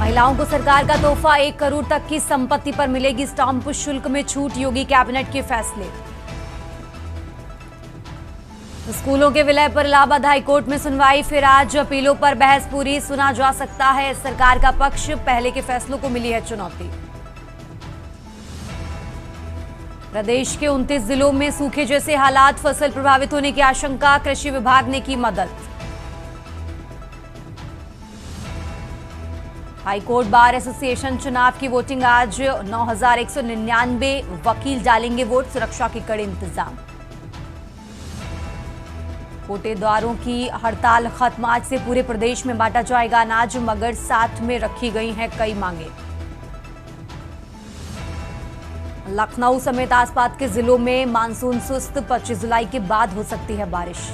महिलाओं को सरकार का तोहफा 1 करोड़ तक की संपत्ति पर मिलेगी स्टाम्प शुल्क में छूट, योगी कैबिनेट के फैसले। स्कूलों के विलय पर इलाहाबाद हाईकोर्ट में सुनवाई, फिर आज अपीलों पर बहस पूरी, सुना जा सकता है सरकार का पक्ष, पहले के फैसलों को मिली है चुनौती। प्रदेश के 29 जिलों में सूखे जैसे हालात, फसल प्रभावित होने की आशंका, कृषि विभाग ने की मदद। हाईकोर्ट बार एसोसिएशन चुनाव की वोटिंग आज, 9,199 वकील डालेंगे वोट, सुरक्षा के कड़े इंतजाम। कोटेदारों की हड़ताल खत्म, आज से पूरे प्रदेश में बांटा जाएगा अनाज, मगर साथ में रखी गई हैं कई मांगे। लखनऊ समेत आसपास के जिलों में मानसून सुस्त, 25 जुलाई के बाद हो सकती है बारिश।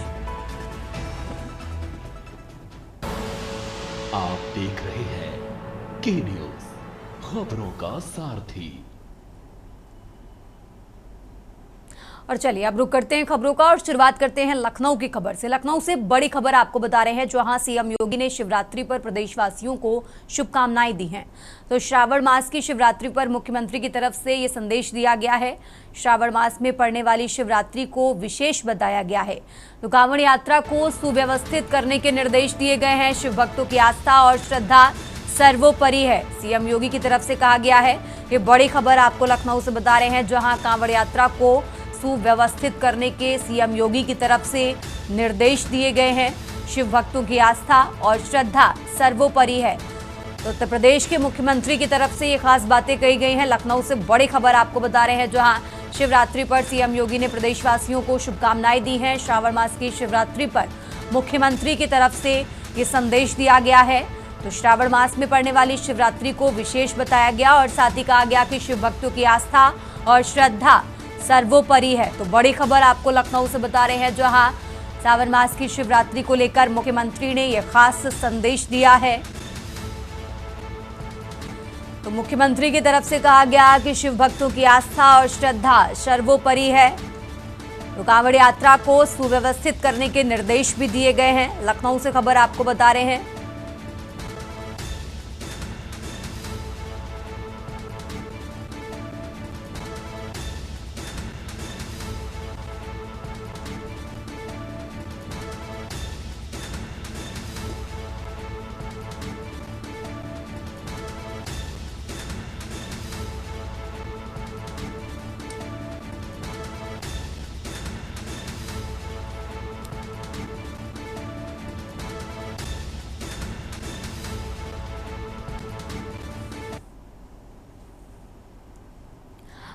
आप देख रहे हैं के न्यूज, खबरों का सारथी। और चलिए अब रुक करते हैं खबरों का और शुरुआत करते हैं लखनऊ की खबर से। लखनऊ से बड़ी खबर आपको बता रहे हैं, जहां सीएम योगी ने शिवरात्रि पर प्रदेशवासियों को शुभकामनाएं दी हैं। तो श्रावण मास की शिवरात्रि पर मुख्यमंत्री की तरफ से ये संदेश दिया गया है। श्रावण मास में पड़ने वाली शिवरात्रि को विशेष बताया गया है। तो कांवड़ यात्रा को सुव्यवस्थित करने के निर्देश दिए गए हैं। शिव भक्तों की आस्था और श्रद्धा सर्वोपरि है, सीएम योगी की तरफ से कहा गया है। ये बड़ी खबर आपको लखनऊ से बता रहे हैं, जहां कांवड़ यात्रा को सुव्यवस्थित करने के सीएम योगी की तरफ से निर्देश दिए गए हैं। शिव भक्तों की आस्था और श्रद्धा सर्वोपरि है। तो उत्तर प्रदेश के मुख्यमंत्री की तरफ से ये खास बातें कही गई हैं। लखनऊ से बड़ी खबर आपको बता रहे हैं, जहां शिवरात्रि पर सीएम योगी ने प्रदेशवासियों को शुभकामनाएं दी हैं। श्रावण मास की शिवरात्रि पर मुख्यमंत्री की तरफ से ये संदेश दिया गया है। तो श्रावण मास में पड़ने वाली शिवरात्रि को विशेष बताया गया और साथ ही कहा गया कि शिव भक्तों की आस्था और श्रद्धा सर्वोपरि है। तो बड़ी खबर आपको लखनऊ से बता रहे हैं, जहां श्रावण मास की शिवरात्रि को लेकर मुख्यमंत्री ने यह खास संदेश दिया है। तो मुख्यमंत्री की तरफ से कहा गया कि शिव भक्तों की आस्था और श्रद्धा सर्वोपरि है। तो कांवड़ यात्रा को सुव्यवस्थित करने के निर्देश भी दिए गए हैं। लखनऊ से खबर आपको बता रहे हैं।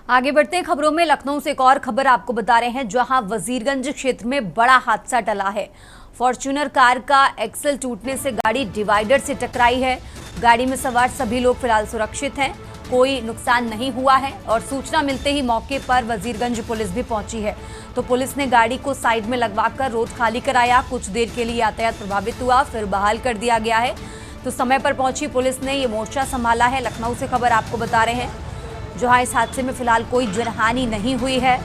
आगे बढ़ते हैं खबरों में। लखनऊ से एक और खबर आपको बता रहे हैं, जहां वजीरगंज क्षेत्र में बड़ा हादसा टला है। फॉर्च्यूनर कार का एक्सल टूटने से गाड़ी डिवाइडर से टकराई है। गाड़ी में सवार सभी लोग फिलहाल सुरक्षित हैं, कोई नुकसान नहीं हुआ है। और सूचना मिलते ही मौके पर वजीरगंज पुलिस भी पहुंची है। तो पुलिस ने गाड़ी को साइड में लगवाकर रोड खाली कराया। कुछ देर के लिए यातायात प्रभावित हुआ, फिर बहाल कर दिया गया है। तो समय पर पहुंची पुलिस ने ये मोर्चा संभाला है। लखनऊ से खबर आपको बता रहे हैं, जहां इस हादसे में फिलहाल कोई जनहानि नहीं हुई है।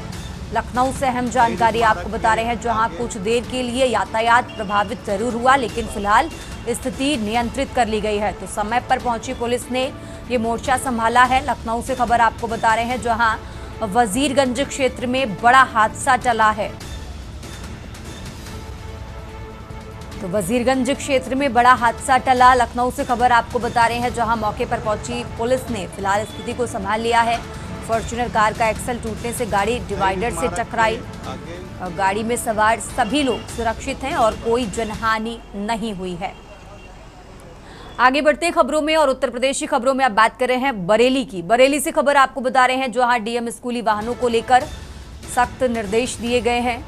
लखनऊ से अहम जानकारी आपको बता रहे हैं, जहां कुछ देर के लिए यातायात प्रभावित जरूर हुआ, लेकिन फिलहाल स्थिति नियंत्रित कर ली गई है। तो समय पर पहुंची पुलिस ने ये मोर्चा संभाला है। लखनऊ से खबर आपको बता रहे हैं, जहां वजीरगंज क्षेत्र में बड़ा हादसा टला है। तो वजीरगंज क्षेत्र में बड़ा हादसा टला। लखनऊ से खबर आपको बता रहे हैं, जहां मौके पर पहुंची पुलिस ने फिलहाल स्थिति को संभाल लिया है। फॉर्च्यूनर कार का एक्सल टूटने से गाड़ी डिवाइडर से टकराई और गाड़ी में सवार सभी लोग सुरक्षित हैं और कोई जनहानि नहीं हुई है। आगे बढ़ते हैं खबरों में और उत्तर प्रदेश की खबरों में अब बात कर रहे हैं बरेली की। बरेली से खबर आपको बता रहे हैं, जहां डीएम स्कूली वाहनों को लेकर सख्त निर्देश दिए गए हैं।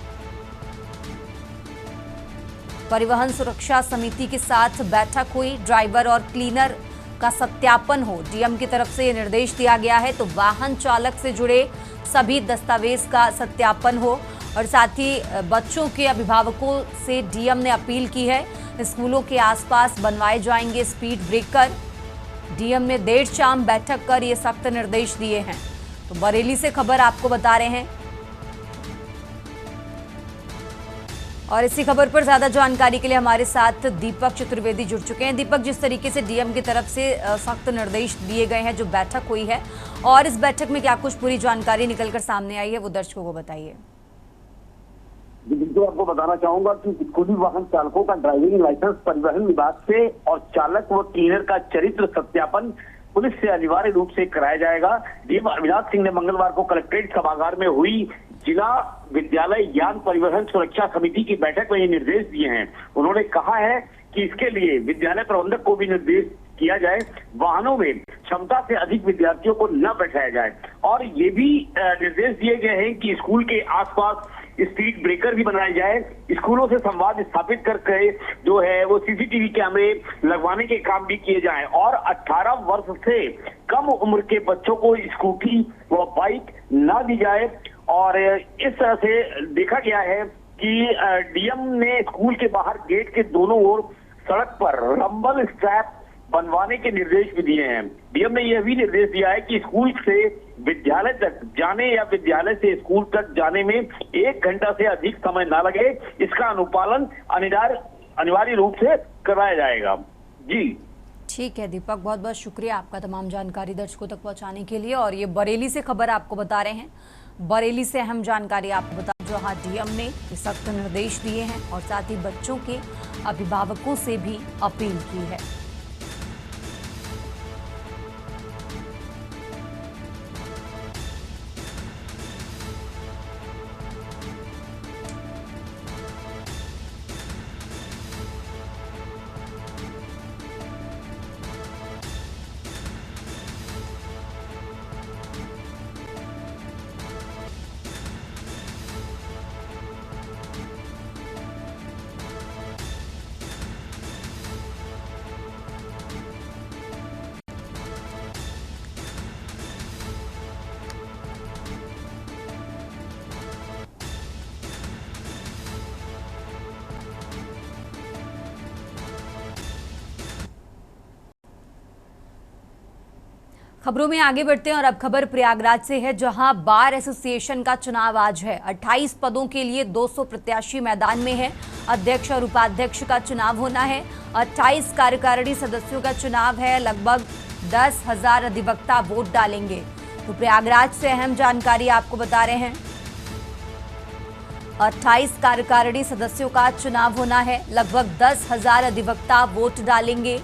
परिवहन सुरक्षा समिति के साथ बैठक हुई, ड्राइवर और क्लीनर का सत्यापन हो, डीएम की तरफ से यह निर्देश दिया गया है। तो वाहन चालक से जुड़े सभी दस्तावेज का सत्यापन हो और साथ ही बच्चों के अभिभावकों से डीएम ने अपील की है, स्कूलों के आसपास बनवाए जाएंगे स्पीड ब्रेकर। डीएम ने देर शाम बैठक कर ये सख्त निर्देश दिए हैं। तो बरेली से खबर आपको बता रहे हैं, और इसी खबर पर ज्यादा जानकारी के लिए हमारे साथ दीपक चतुर्वेदी जुड़ चुके हैं। दीपक, जिस तरीके से डीएम की तरफ से सख्त निर्देश दिए गए हैं, जो बैठक हुई है और इस बैठक में क्या कुछ पूरी जानकारी निकलकर सामने आई है, वो दर्शकों को बताइए। बिल्कुल, आपको बताना चाहूंगा कि स्कूली वाहन चालकों का ड्राइविंग लाइसेंस परिवहन विभाग से और चालक व क्लीनर का चरित्र सत्यापन पुलिस से अनिवार्य रूप से कराया जाएगा। डीएम अविनाश सिंह ने मंगलवार को कलेक्ट्रेट सभागार में हुई जिला विद्यालय यान परिवहन सुरक्षा समिति की बैठक में ये निर्देश दिए हैं। उन्होंने कहा है कि इसके लिए विद्यालय प्रबंधक को भी निर्देश किया जाए, वाहनों में क्षमता से अधिक विद्यार्थियों को न बैठाया जाए। और ये भी निर्देश दिए गए हैं कि स्कूल के आसपास स्पीड ब्रेकर भी बनाए जाए, स्कूलों से संवाद स्थापित करके जो है वो सीसीटीवी कैमरे लगवाने के काम भी किए जाएं और 18 वर्ष से कम उम्र के बच्चों को स्कूटी व बाइक न दी जाए। और इस तरह से देखा गया है कि डीएम ने स्कूल के बाहर गेट के दोनों ओर सड़क पर रंबल स्ट्रैप बनवाने के निर्देश भी दिए हैं। डीएम ने यह भी निर्देश दिया है कि स्कूल से विद्यालय तक जाने या विद्यालय से स्कूल तक जाने में 1 घंटा से अधिक समय ना लगे, इसका अनुपालन अनिवार्य रूप से कराया जाएगा। जी ठीक है दीपक, बहुत बहुत शुक्रिया आपका तमाम जानकारी दर्शकों तक पहुंचाने के लिए। और ये बरेली से खबर आपको बता रहे हैं, बरेली से अहम जानकारी आपको बता, जहां डीएम ने सख्त निर्देश दिए हैं और साथ ही बच्चों के अभिभावकों से भी अपील की है। खबरों में आगे बढ़ते हैं और अब खबर प्रयागराज से है, जहां बार एसोसिएशन का चुनाव आज है। 28 पदों के लिए 200 प्रत्याशी मैदान में है। अध्यक्ष और उपाध्यक्ष का चुनाव होना है। 28 कार्यकारिणी सदस्यों का चुनाव है। लगभग 10,000 अधिवक्ता वोट डालेंगे। तो प्रयागराज से अहम जानकारी आपको बता रहे हैं, 28 कार्यकारिणी सदस्यों का चुनाव होना है। लगभग 10,000 अधिवक्ता वोट डालेंगे।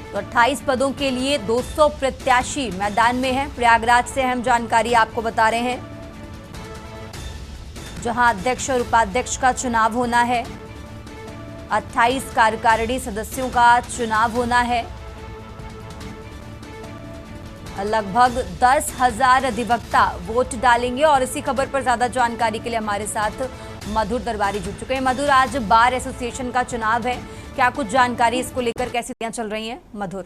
तो 28 पदों के लिए 200 प्रत्याशी मैदान में हैं। प्रयागराज से अहम जानकारी आपको बता रहे हैं, जहां अध्यक्ष और उपाध्यक्ष का चुनाव होना है। 28 कार्यकारिणी सदस्यों का चुनाव होना है। लगभग 10,000 अधिवक्ता वोट डालेंगे। और इसी खबर पर ज्यादा जानकारी के लिए हमारे साथ मधुर दरबारी जुड़ चुके हैं। मधुर, आज बार एसोसिएशन का चुनाव है, क्या कुछ जानकारी इसको लेकर, कैसी तैयारियां चल रही हैं? मधुर,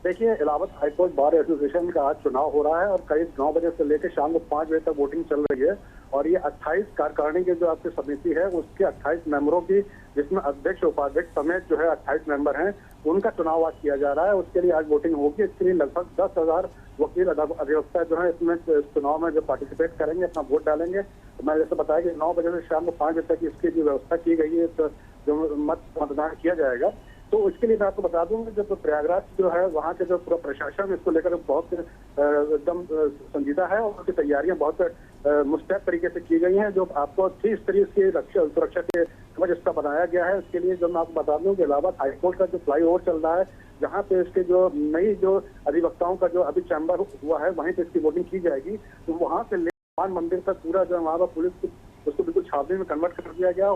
देखिए, इलाहाबाद हाईकोर्ट बार एसोसिएशन का आज चुनाव हो रहा है और करीब 9 बजे से लेकर शाम को 5 बजे तक वोटिंग चल रही है। और ये 28 कार्यकारिणी की जो आपकी समिति है उसके 28 मेंबरों की, जिसमें अध्यक्ष उपाध्यक्ष समेत जो है 28 मेंबर हैं, उनका चुनाव आज किया जा रहा है। उसके लिए आज वोटिंग होगी। इसके लिए लगभग 10,000 वकील अधिवक्ता जो है इसमें चुनाव में जो पार्टिसिपेट करेंगे, अपना वोट डालेंगे। तो मैं जैसे बताया कि 9 बजे से शाम को 5 बजे तक इसकी जो व्यवस्था की गई है, तो जो मतदान किया जाएगा। तो इसके लिए मैं आपको बता दूंगा, जब प्रयागराज जो है वहाँ के जो पूरा प्रशासन इसको लेकर बहुत एकदम संजीदा है और उसकी तैयारियां बहुत मुस्तैद तरीके से की गई हैं। जो आपको 30 तरीके की सुरक्षा के समझ इसका बनाया गया है। इसके लिए जो मैं आपको बता दूं कि इलाहाबाद हाईकोर्ट का जो फ्लाईओवर चल रहा है, जहाँ पे इसके जो नई जो अधिवक्ताओं का जो अभी चैम्बर हुआ है, वहीं पे इसकी वोटिंग की जाएगी। तो वहाँ से हनुमान मंदिर तक पूरा जो वहाँ पर पुलिस उसको बिल्कुल छावनी में कन्वर्ट कर दिया गया।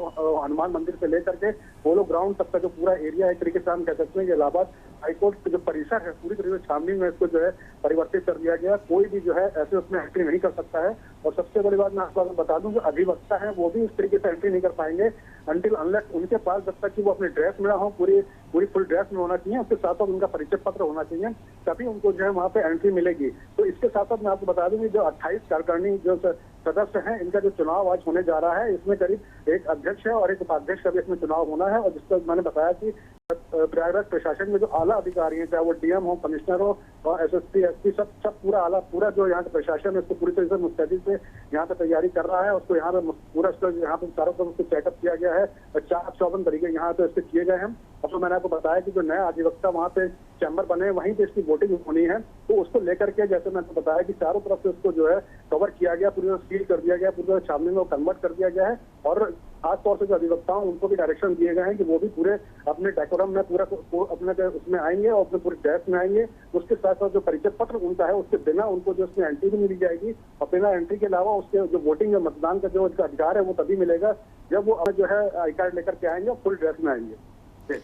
हनुमान मंदिर से लेकर के पोलो ग्राउंड तक का जो पूरा एरिया है, एक तरीके से हम कह सकते हैं कि इलाहाबाद हाईकोर्ट का जो परिसर है पूरी तरीके से छावनी में इसको जो है परिवर्तित कर दिया गया। कोई भी जो है ऐसे उसमें एंट्री नहीं कर सकता है। और सबसे बड़ी बात मैं आपको बता दूं, जो अधिवक्ता है वो भी इस तरीके से एंट्री नहीं कर पाएंगे अनटिल अनलेस उनके पास, जब तक कि वो अपनी ड्रेस में ना हो, पूरी फुल ड्रेस में होना चाहिए। उसके साथ साथ उनका परिचय पत्र होना चाहिए, तभी उनको जो है वहाँ पे एंट्री मिलेगी। तो इसके साथ साथ मैं आपको बता दूंगी, जो 28 कार्यकारिणी जो सदस्य हैं, इनका जो चुनाव आज होने जा रहा है, इसमें करीब एक अध्यक्ष है और एक उपाध्यक्ष का भी इसमें चुनाव होना है। और जिसका मैंने बताया कि प्रयागराज प्रशासन में जो आला अधिकारी हैं, चाहे वो डीएम हो, कमिश्नर हो, SSP SP सब पूरा आला पूरा जो यहाँ का प्रशासन है उसको पूरी तरह से मुस्तैदी से यहाँ पे तैयारी कर रहा है। उसको यहाँ पे पूरा यहाँ पे चारों तरफ उसको चेकअप किया गया है और 4 तरीके यहाँ पे इसके किए गए हैं। अब तो मैंने आपको बताया कि जो नया अधिवक्ता वहाँ पे चैम्बर बने वहीं पे इसकी वोटिंग होनी है, तो उसको लेकर के जैसे मैंने बताया कि चारों तरफ से उसको जो है कवर किया गया, पूरी तरह सील कर दिया गया, पूरी तरह छावनी में कन्वर्ट कर दिया गया है। और खास तौर से जो अधिवक्ता उनको भी डायरेक्शन दिए गए हैं कि वो भी पूरे अपने डेकोरम में पूरा अपने उसमें आएंगे और अपने पूरे ड्रेस में आएंगे। उसके साथ साथ जो परिचय पत्र उनका है उसके बिना उनको जो उसमें एंट्री भी मिली जाएगी और बिना एंट्री के अलावा उसके जो वोटिंग या मतदान का जो उसका अधिकार है वो तभी मिलेगा जब वो जो है आई कार्ड लेकर के आएंगे और फुल ड्रेस में आएंगे।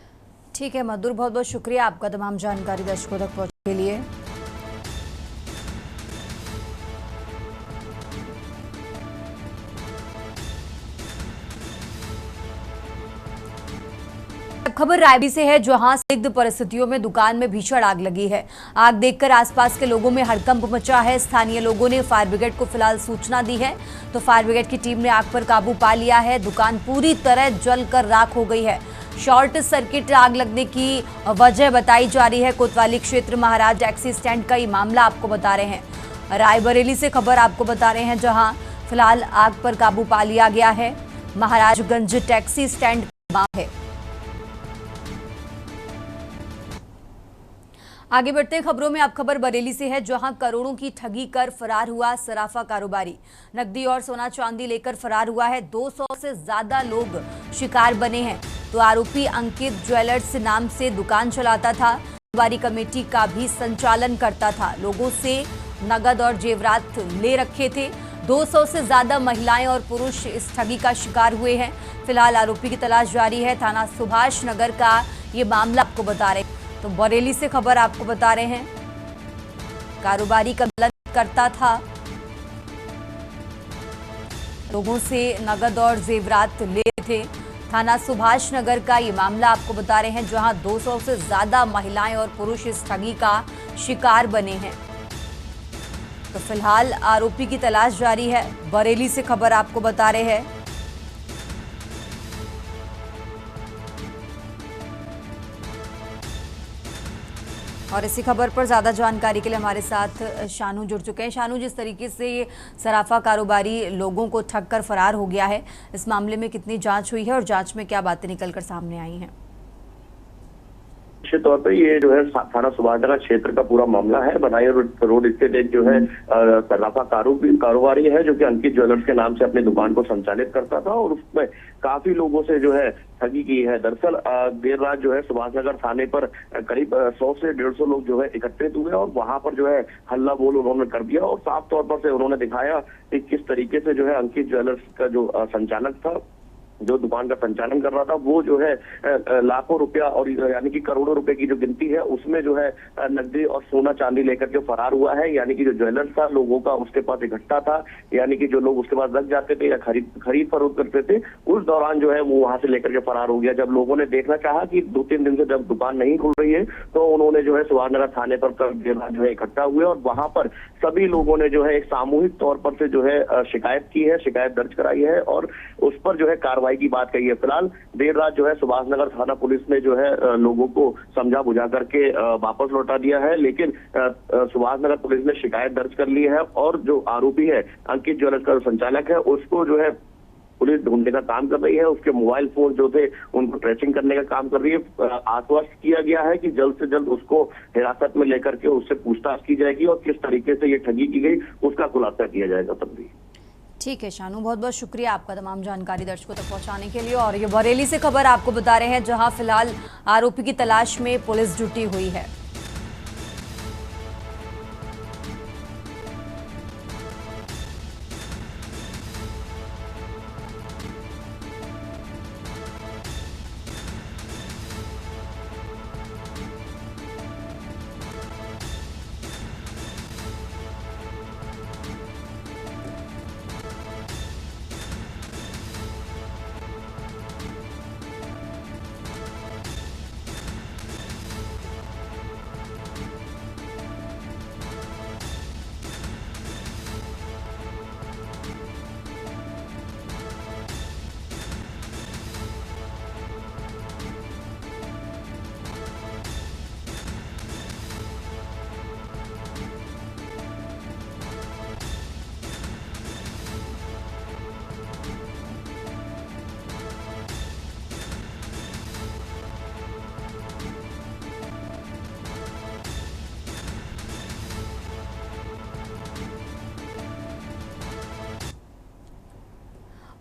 ठीक है मधुर, बहुत बहुत शुक्रिया आपका तमाम जानकारी दर्शकों तक पहुंचने के लिए। खबर रायबरेली से है, जहां संदिग्ध परिस्थितियों में दुकान में भीषण आग लगी है। आग देखकर आसपास के लोगों में हड़कंप मचा है। स्थानीय लोगों ने फायर ब्रिगेड को फिलहाल सूचना दी है, तो फायर ब्रिगेड की टीम ने आग पर काबू पा लिया है। दुकान पूरी तरह जलकर राख हो गई है। शॉर्ट सर्किट आग लगने की वजह बताई जा रही है। कोतवाली क्षेत्र महाराज टैक्सी स्टैंड का ये मामला आपको बता रहे हैं। रायबरेली से खबर आपको बता रहे हैं, जहां फिलहाल आग पर काबू पा लिया गया है। महाराजगंज टैक्सी स्टैंड का मामला है। आगे बढ़ते हैं खबरों में। अब खबर बरेली से है, जहां करोड़ों की ठगी कर फरार हुआ सराफा कारोबारी। नकदी और सोना चांदी लेकर फरार हुआ है। 200 से ज्यादा लोग शिकार बने हैं। तो आरोपी अंकित ज्वेलर्स नाम से दुकान चलाता था। कारोबारी कमेटी का भी संचालन करता था। लोगों से नगद और जेवरात ले रखे थे। 200 से ज्यादा महिलाएं और पुरुष इस ठगी का शिकार हुए हैं। फिलहाल आरोपी की तलाश जारी है। थाना सुभाष नगर का ये मामला आपको बता रहे हैं। तो बरेली से खबर आपको बता रहे हैं, कारोबारी का संचालन करता था। लोगों से नगद और जेवरात ले थे। थाना सुभाष नगर का ये मामला आपको बता रहे हैं, जहां 200 से ज्यादा महिलाएं और पुरुष इस ठगी का शिकार बने हैं। तो फिलहाल आरोपी की तलाश जारी है। बरेली से खबर आपको बता रहे हैं। और इसी खबर पर ज्यादा जानकारी के लिए हमारे साथ शानू जुड़ चुके हैं। शानू, जिस तरीके से ये सराफा कारोबारी लोगों को ठग कर फरार हो गया है, इस मामले में कितनी जांच हुई है और जांच में क्या बातें निकलकर सामने आई हैं? निश्चित तौर पर ये जो है थाना सुभाषनगर क्षेत्र का पूरा मामला है। बनाई रोड स्थित एक जो है सराफा कारोबारी है, जो कि अंकित ज्वेलर्स के नाम से अपनी दुकान को संचालित करता था और उसमें काफी लोगों से जो है ठगी की है। दरअसल देर रात जो है सुभाषनगर थाने पर करीब 100 से 150 लोग जो है एकत्रित हुए और वहां पर जो है हल्ला बोल उन्होंने कर दिया और साफ तौर पर से उन्होंने दिखाया कि किस तरीके से जो है अंकित ज्वेलर्स का जो संचालक था, जो दुकान का संचालन कर रहा था, वो जो है लाखों रुपया और यानी कि करोड़ों रुपए की जो गिनती है उसमें जो है नकदी और सोना चांदी लेकर के फरार हुआ है। यानी कि जो ज्वेलर्स था लोगों का उसके पास इकट्ठा था, यानी कि जो लोग उसके पास लग जाते थे या खरीद फरोख्त करते थे, उस दौरान जो है वो वहां से लेकर के फरार हो गया। जब लोगों ने देखना चाहा कि 2-3 दिन से जब दुकान नहीं खुल रही है, तो उन्होंने जो है सुभाषनगर थाने पर देर रात जो है इकट्ठा हुए और वहां पर सभी लोगों ने जो है एक सामूहिक तौर पर से जो है शिकायत की है, शिकायत दर्ज कराई है और उस पर जो है कार्रवाई की बात कही है। फिलहाल देर रात जो है सुभाषनगर थाना पुलिस ने जो है लोगों को समझा बुझा करके वापस लौटा दिया है, लेकिन सुभाषनगर पुलिस ने शिकायत दर्ज कर ली है और जो आरोपी है अंकित ज्वेलर्स का संचालक है उसको जो है पुलिस ढूंढने का काम कर रही है। उसके मोबाइल फोन जो थे उनको ट्रेसिंग करने का काम कर रही है। आश्वस्त किया गया है कि जल्द से जल्द उसको हिरासत में लेकर के उससे पूछताछ की जाएगी और किस तरीके से ये ठगी की गई उसका खुलासा किया जाएगा। तब भी ठीक है शानू, बहुत बहुत शुक्रिया आपका तमाम जानकारी दर्शकों तक पहुंचाने के लिए। और ये बरेली से खबर आपको बता रहे हैं, जहां फिलहाल आरोपी की तलाश में पुलिस जुटी हुई है।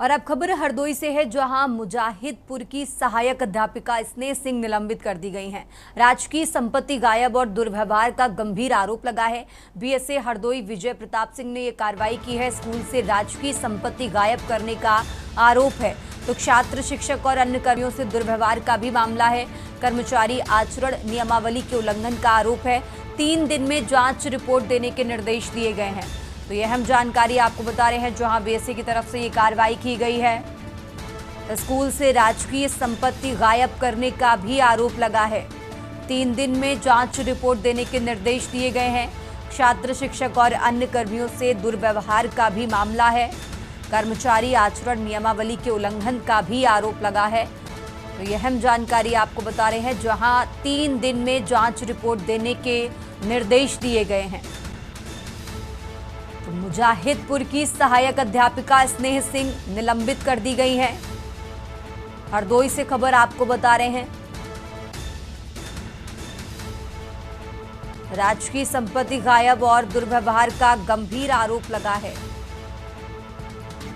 और अब खबर हरदोई से है, जहां मुजाहिदपुर की सहायक अध्यापिका स्नेह सिंह निलंबित कर दी गई हैं। राजकीय संपत्ति गायब और दुर्व्यवहार का गंभीर आरोप लगा है। बीएसए हरदोई विजय प्रताप सिंह ने ये कार्रवाई की है। स्कूल से राजकीय संपत्ति गायब करने का आरोप है, तो छात्र, शिक्षक और अन्य कर्मियों से दुर्व्यवहार का भी मामला है। कर्मचारी आचरण नियमावली के उल्लंघन का आरोप है। 3 दिन में जांच रिपोर्ट देने के निर्देश दिए गए हैं। तो यह अहम जानकारी आपको बता रहे हैं, जहां बीएसए की तरफ से ये कार्रवाई की गई है। स्कूल से राजकीय संपत्ति गायब करने का भी आरोप लगा है। 3 दिन में जांच रिपोर्ट देने के निर्देश दिए गए हैं। छात्र, शिक्षक और अन्य कर्मियों से दुर्व्यवहार का भी मामला है। कर्मचारी आचरण नियमावली के उल्लंघन का भी आरोप लगा है। तो यह अहम जानकारी आपको बता रहे हैं, जहां 3 दिन में जांच रिपोर्ट देने के निर्देश दिए गए हैं। तो मुजाहिदपुर की सहायक अध्यापिका स्नेह सिंह निलंबित कर दी गई हैं। हरदोई से खबर आपको बता रहे हैं। राजकीय संपत्ति गायब और दुर्व्यवहार का गंभीर आरोप लगा है।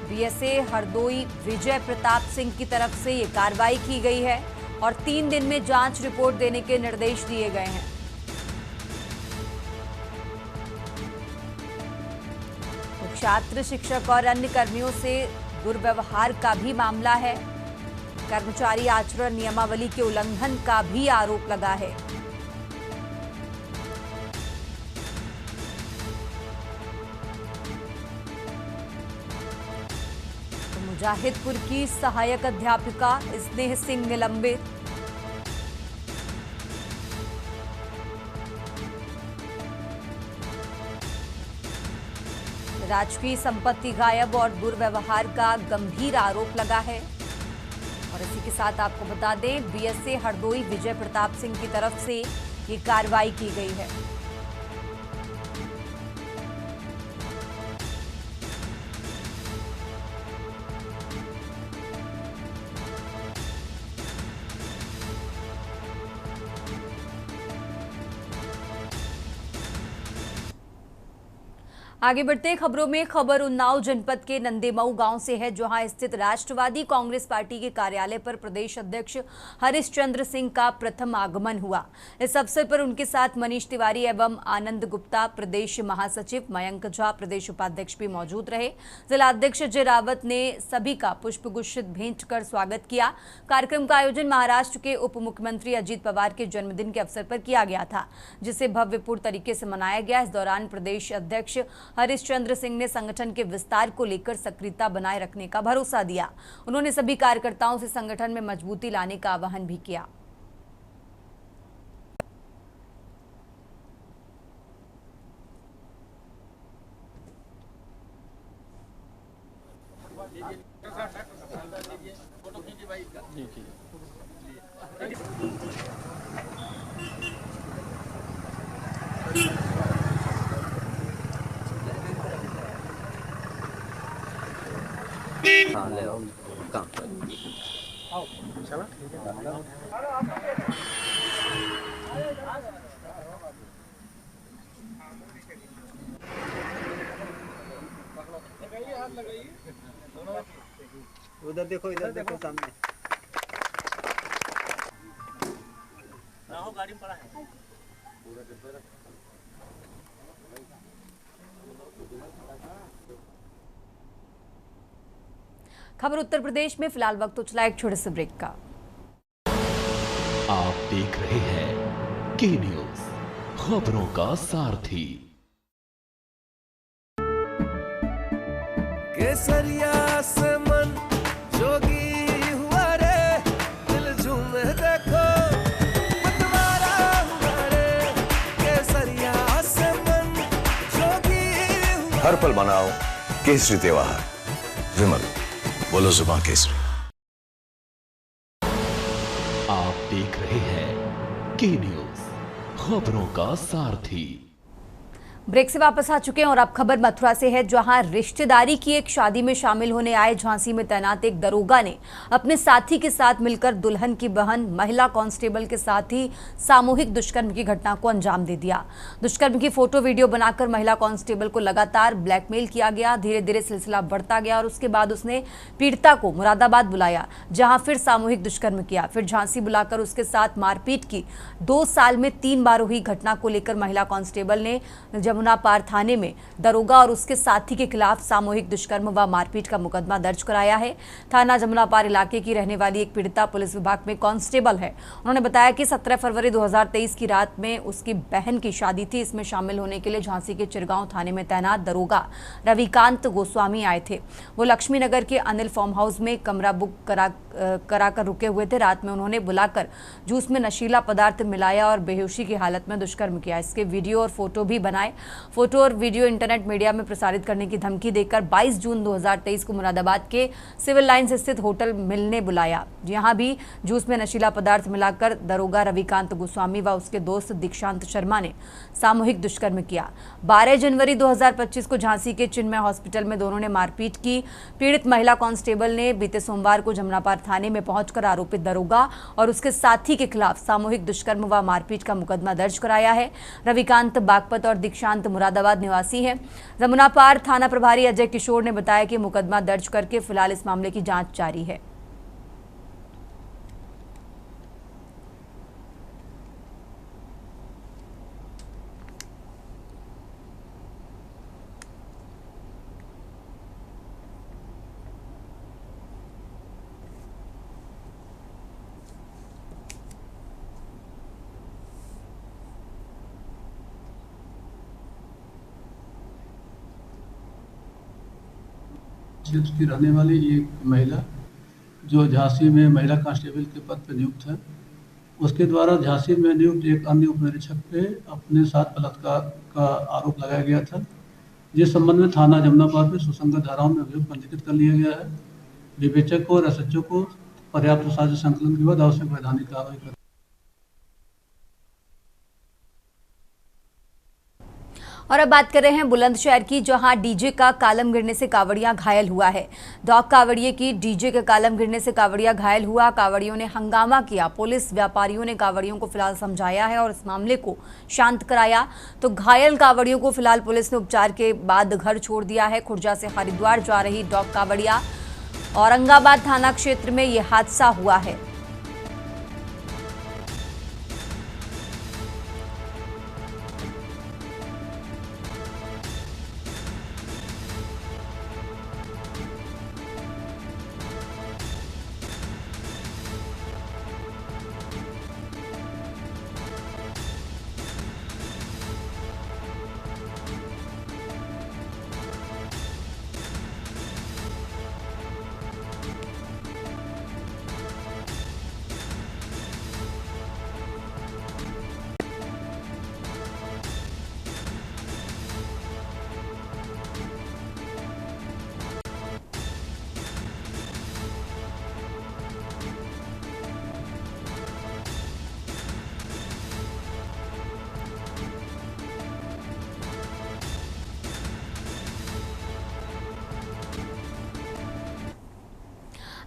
बीएसए हरदोई विजय प्रताप सिंह की तरफ से ये कार्रवाई की गई है और 3 दिन में जांच रिपोर्ट देने के निर्देश दिए गए हैं। छात्र, शिक्षक और अन्य कर्मियों से दुर्व्यवहार का भी मामला है। कर्मचारी आचरण नियमावली के उल्लंघन का भी आरोप लगा है। तो मुजाहिदपुर की सहायक अध्यापिका स्नेह सिंह निलंबित। राजकीय संपत्ति गायब और दुर्व्यवहार का गंभीर आरोप लगा है। और इसी के साथ आपको बता दें, बीएसए हरदोई विजय प्रताप सिंह की तरफ से ये कार्रवाई की गई है। आगे बढ़ते हैं खबरों में। खबर उन्नाव जनपद के नंदेमऊ गांव से है, जहां स्थित राष्ट्रवादी कांग्रेस पार्टी के कार्यालय पर प्रदेश अध्यक्ष हरिश्चंद्र सिंह का प्रथम आगमन हुआ। इस अवसर पर उनके साथ मनीष तिवारी एवं आनंद गुप्ता, प्रदेश महासचिव मयंक झा, प्रदेश उपाध्यक्ष भी मौजूद रहे। जिला अध्यक्ष अजय रावत ने सभी का पुष्पगुच्छ भेंट कर स्वागत किया। कार्यक्रम का आयोजन महाराष्ट्र के उप मुख्यमंत्री अजित पवार के जन्मदिन के अवसर पर किया गया था, जिसे भव्यपूर्ण तरीके से मनाया गया। इस दौरान प्रदेश अध्यक्ष हरिश्चंद्र सिंह ने संगठन के विस्तार को लेकर सक्रियता बनाए रखने का भरोसा दिया। उन्होंने सभी कार्यकर्ताओं से संगठन में मजबूती लाने का आह्वान भी किया। हाँ ले आओ काम चलो ठीक है। उधर देखो सामने गाड़ी में पड़ा है। खबर उत्तर प्रदेश में। फिलहाल वक्त उछला एक छोटे से ब्रेक का। आप देख रहे हैं के न्यूज, खबरों का सारथी। केसरिया से मन जोगी हुआ रे, दिल झूमे देखो मतवारा हुआ रे। केसरिया से मन जोगी हुआ। हर पल मनाओ केसरी त्योहार। विमल बोलो जुबान केसरी। आप देख रहे हैं के न्यूज, खबरों का सारथी। ब्रेक से वापस आ चुके हैं और अब खबर मथुरा से है, जहां रिश्तेदारी की एक शादी में शामिल होने आए झांसी में तैनात एक दरोगा ने अपने साथी के साथ मिलकर दुल्हन की बहन महिला कांस्टेबल के साथ ही सामूहिक दुष्कर्म की घटना को अंजाम दे दिया। दुष्कर्म की फोटो वीडियो बनाकर महिला कांस्टेबल को लगातार ब्लैकमेल किया गया। धीरे धीरे सिलसिला बढ़ता गया और उसके बाद उसने पीड़िता को मुरादाबाद बुलाया, जहां फिर सामूहिक दुष्कर्म किया, फिर झांसी बुलाकर उसके साथ मारपीट की। 2 साल में 3 बार हुई घटना को लेकर महिला कांस्टेबल ने जमुना पार थाने में दरोगा और उसके साथी के खिलाफ सामूहिक दुष्कर्म व मारपीट का मुकदमा दर्ज कराया है। थाना जमुना पार इलाके की रहने वाली एक पीड़िता पुलिस विभाग में कांस्टेबल है। उन्होंने बताया कि 17 फरवरी 2023 की रात में उसकी बहन की शादी थी। इसमें शामिल होने के लिए झांसी के चिरगांव थाने में तैनात दरोगा रविकांत गोस्वामी आए थे। वो लक्ष्मी नगर के अनिल फार्म हाउस में कमरा बुक कराकर रुके हुए थे। रात में उन्होंने बुलाकर जूस में नशीला पदार्थ मिलाया और बेहोशी की हालत में दुष्कर्म किया। इसके वीडियो और फोटो भी बनाए। फोटो और वीडियो इंटरनेट मीडिया में प्रसारित करने की धमकी देकर 22 जून 2023 को मुरादाबाद के सिविल लाइंस स्थित होटल मिलने बुलाया। यहां भी जूस में नशीला पदार्थ मिलाकर दरोगा रविकांत गोस्वामी व उसके दोस्त दीक्षांत शर्मा ने सामूहिक दुष्कर्म किया। 12 जनवरी 2025 को झांसी के चिन्मय हॉस्पिटल में दोनों ने मारपीट की। पीड़ित महिला कांस्टेबल ने बीते सोमवार को जमुनापार थाने में पहुंचकर आरोपित दरोगा और उसके साथी के खिलाफ सामूहिक दुष्कर्म व मारपीट का मुकदमा दर्ज कराया है। रविकांत बागपत और दीक्षांत मुरादाबाद निवासी है। जमुना पार थाना प्रभारी अजय किशोर ने बताया कि मुकदमा दर्ज करके फिलहाल इस मामले की जांच जारी है। क्षेत्र की रहने वाली एक महिला जो झांसी में महिला कांस्टेबल के पद पर नियुक्त है, उसके द्वारा झांसी में नियुक्त एक अन्य उप निरीक्षक पे अपने साथ बलात्कार का आरोप लगाया गया था, जिस संबंध में थाना जमुनापार में सुसंगत धाराओं में अभियोग पंजीकृत कर लिया गया है। विवेचक को और एसएचओ को पर्याप्त साक्ष्य संकलन के बाद आवश्यक वैधानिक कार्रवाई कर। और अब बात कर रहे हैं बुलंदशहर की, जहां डीजे का कालम गिरने से कावड़िया घायल हुआ है। डॉग कावड़िए की डीजे के कालम गिरने से कावड़िया घायल हुआ। कावड़ियों ने हंगामा किया। पुलिस व्यापारियों ने कावड़ियों को फिलहाल समझाया है और इस मामले को शांत कराया। तो घायल कावड़ियों को फिलहाल पुलिस ने उपचार के बाद घर छोड़ दिया है। खुर्जा से हरिद्वार जा रही डॉग कावड़िया औरंगाबाद थाना क्षेत्र में यह हादसा हुआ है।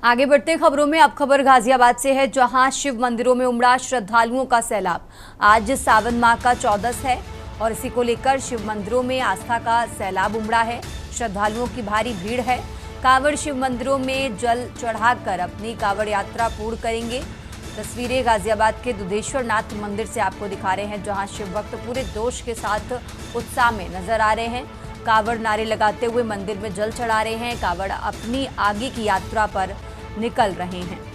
आगे बढ़ते खबरों में अब खबर गाजियाबाद से है, जहां शिव मंदिरों में उमड़ा श्रद्धालुओं का सैलाब। आज सावन माह का 14 है और इसी को लेकर शिव मंदिरों में आस्था का सैलाब उमड़ा है। श्रद्धालुओं की भारी भीड़ है। कांवड़ शिव मंदिरों में जल चढ़ाकर अपनी कांवड़ यात्रा पूर्ण करेंगे। तस्वीरें गाजियाबाद के दुधेश्वर नाथ मंदिर से आपको दिखा रहे हैं, जहां शिव भक्त पूरे जोश के साथ उत्साह में नजर आ रहे हैं। कांवड़ नारे लगाते हुए मंदिर में जल चढ़ा रहे हैं। कांवड़ अपनी आगे की यात्रा पर निकल रहे हैं।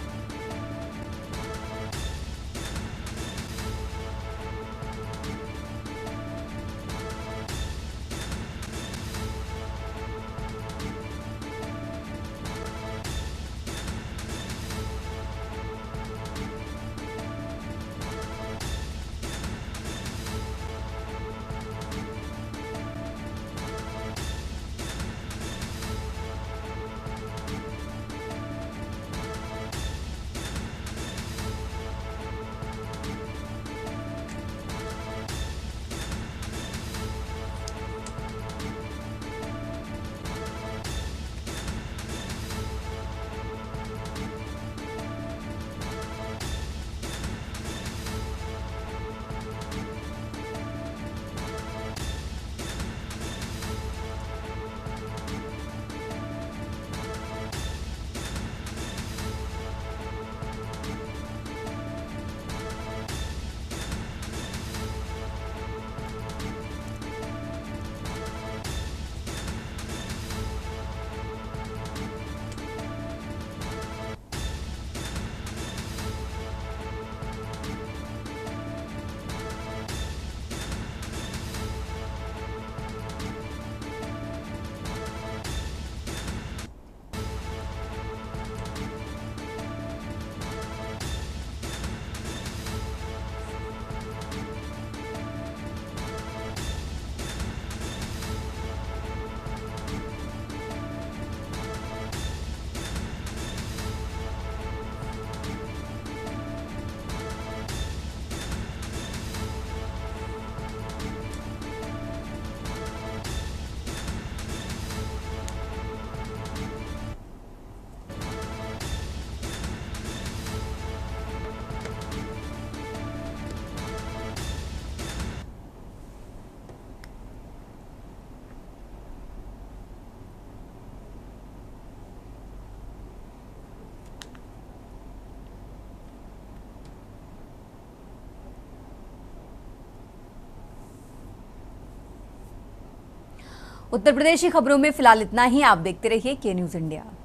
उत्तर प्रदेश की खबरों में फिलहाल इतना ही। आप देखते रहिए के न्यूज़ इंडिया।